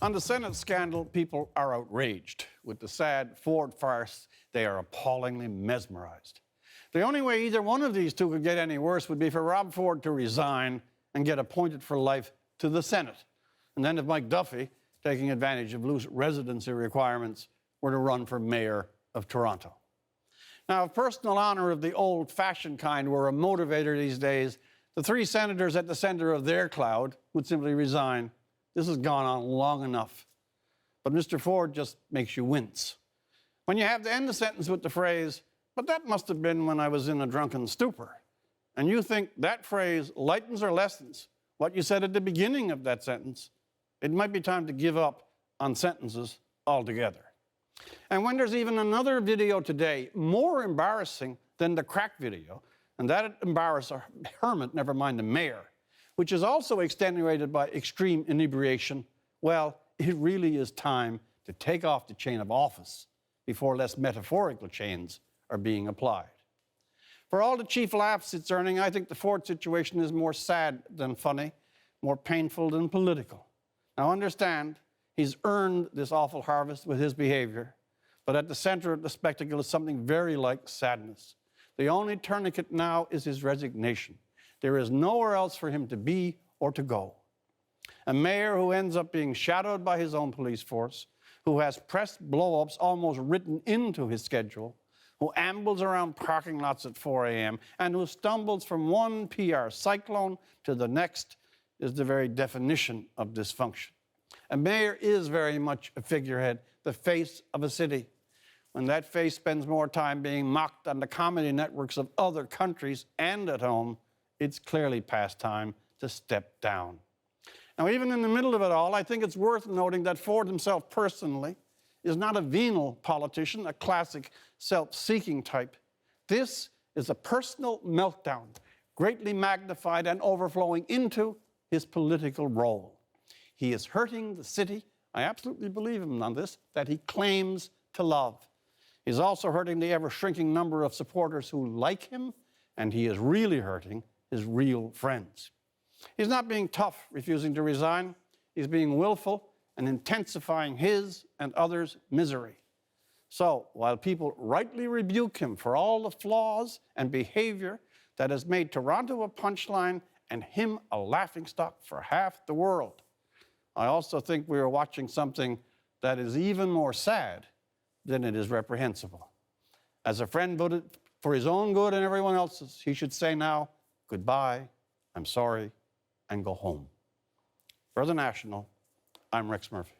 On the Senate scandal, people are outraged. With the sad Ford farce, they are appallingly mesmerized. The only way either one of these two could get any worse would be for Rob Ford to resign and get appointed for life to the Senate. And then if Mike Duffy, taking advantage of loose residency requirements, were to run for mayor of Toronto. Now, if personal honor of the old-fashioned kind were a motivator these days, the three senators at the center of their cloud would simply resign. This has gone on long enough. But Mr. Ford just makes you wince. When you have to end the sentence with the phrase, "But that must have been when I was in a drunken stupor," and you think that phrase lightens or lessens what you said at the beginning of that sentence, it might be time to give up on sentences altogether. And when there's even another video today more embarrassing than the crack video, and that embarrassed a hermit, never mind the mayor, which is also extenuated by extreme inebriation, well, it really is time to take off the chain of office before less metaphorical chains are being applied. For all the chief laughs it's earning, I think the Ford situation is more sad than funny, more painful than political. Now understand, he's earned this awful harvest with his behavior, but at the center of the spectacle is something very like sadness. The only tourniquet now is his resignation. There is nowhere else for him to be or to go. A mayor who ends up being shadowed by his own police force, who has press blow-ups almost written into his schedule, who ambles around parking lots at 4 a.m., and who stumbles from one PR cyclone to the next is the very definition of dysfunction. A mayor is very much a figurehead, the face of a city. When that face spends more time being mocked on the comedy networks of other countries and at home, it's clearly past time to step down. Now, even in the middle of it all, I think it's worth noting that Ford himself personally is not a venal politician, a classic self-seeking type. This is a personal meltdown, greatly magnified and overflowing into his political role. He is hurting the city, I absolutely believe him on this, that he claims to love. He's also hurting the ever-shrinking number of supporters who like him, and he is really hurting his real friends. He's not being tough, refusing to resign. He's being willful and intensifying his and others' misery. So, while people rightly rebuke him for all the flaws and behavior that has made Toronto a punchline and him a laughingstock for half the world, I also think we are watching something that is even more sad than it is reprehensible. As a friend voted for his own good and everyone else's, he should say now, goodbye, I'm sorry, and go home. For The National, I'm Rex Murphy.